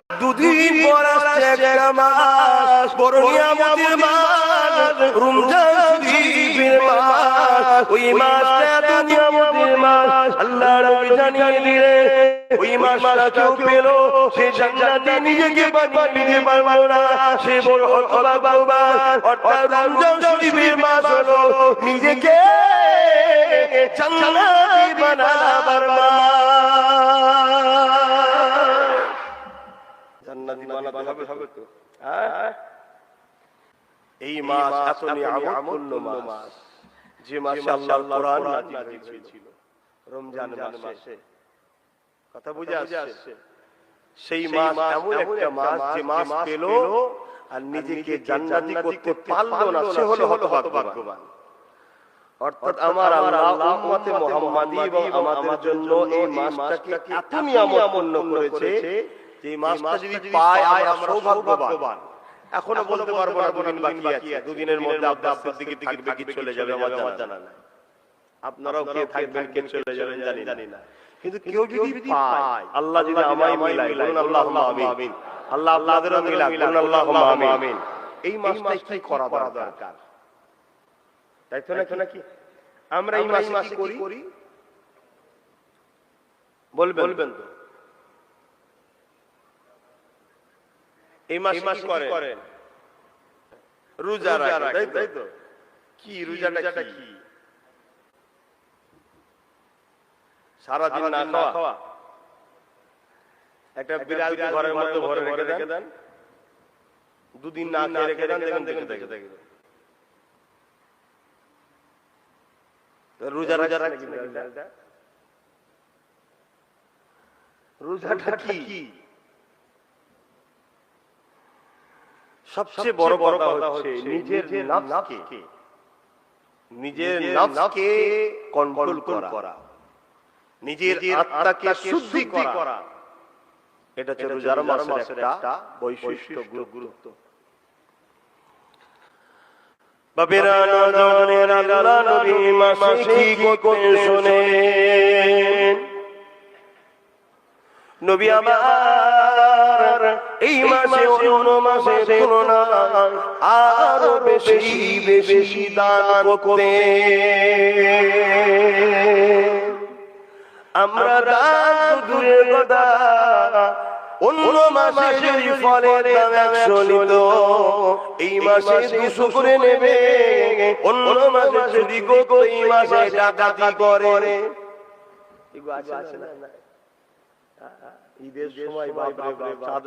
দুদিন পর আসছে একটা মাস, বড় নিয়ামতের মাস, রমজান শরীফের মাস। ওই মাসটা এত নিয়ামতের মাস, আল্লাহ নবী জানিয়ে দিলেন ওই মাসটা কেউ পেল সে জান্নাতে নিজেকে বানিয়ে নিতে পারবে না, সে বড় হতভাগ্যবান। অর্থাৎ রমজান শরীফের মাস হলো নিজেকে জান্নাতি বানাবার মাস। জান্নাতি বানাতে হবে তো, হ্যাঁ? এই মাস এত নিয়ামতপূর্ণ মাস, যে মাসে আল্লাহর কোরআন নাযিল হয়েছিল, রমজান মাসে। কথা বুঝে আসছে? সেই মাস এমন একটা মাস যে মাস পেল আর নিজেকে জান্নাতি করতে পারলো না, সে হলো হতভাগ্যবান। অর্থাৎ আমার আল্লাহ উম্মতে মুহাম্মাদি এবং আমাদের জন্য এই মাসটাকে এত নিয়ামতপূর্ণ করেছে যে এই মাসটা যদি পাই আমরা সৌভাগ্যবান। এখনো বলতে পারবো না দুদিন বাকি আছে, দুদিনের মধ্যে আব্বাসের দিকে চলে যাবে আমার জানা নাই। আপনারাও কে থাকবেন কে চলে যাবেন জানি না, কিন্তু কেউ যদি পায়, আল্লাহ যদি আমায় মিলায়, বলুন আল্লাহুম্মা আমিন। আল্লাহ আপনাদেরও মিলাক, বলুন আল্লাহুম্মা আমিন। এই মাসটাই কি করা দরকার, তাই তো নাকি? আমরা এই মাসে কি করি বলবেন তো? এই মাস করেন রোজা রাখেন, তাই তো? কি রোজাটা কি? সারাদিন না খাওয়া, একটা বিড়াল ঘরের মধ্যে ভরে রেখে দেন, দুদিন না খেয়ে রেখে দেন, দেখেন রোজা রাখি। রোজাটা কি? সবচেয়ে বড় কথা হচ্ছে নিজের নফসকে কন্ট্রোল করা, নিজের আত্মাকে শুদ্ধি করা। এটা হচ্ছে রোজার মাসের একটা বৈশিষ্ট্য, গুরুত্ব। বাবেরা নজনের আল্লাহ নবী মাসে কি করতে শুনেন? নবী আমার এই মাসে অন্য মাসের তুলনায় আরো বেশি দান করতে। আমরা দান দূরের কথা, অন্য মাসে যদি ফলের দাম 100 নিত, এই মাসে 200 করে নেবে। অন্য মাসে চুরি করত, এই মাসে ডাকাতি করে। ঈদের সময় বাপরে বাপ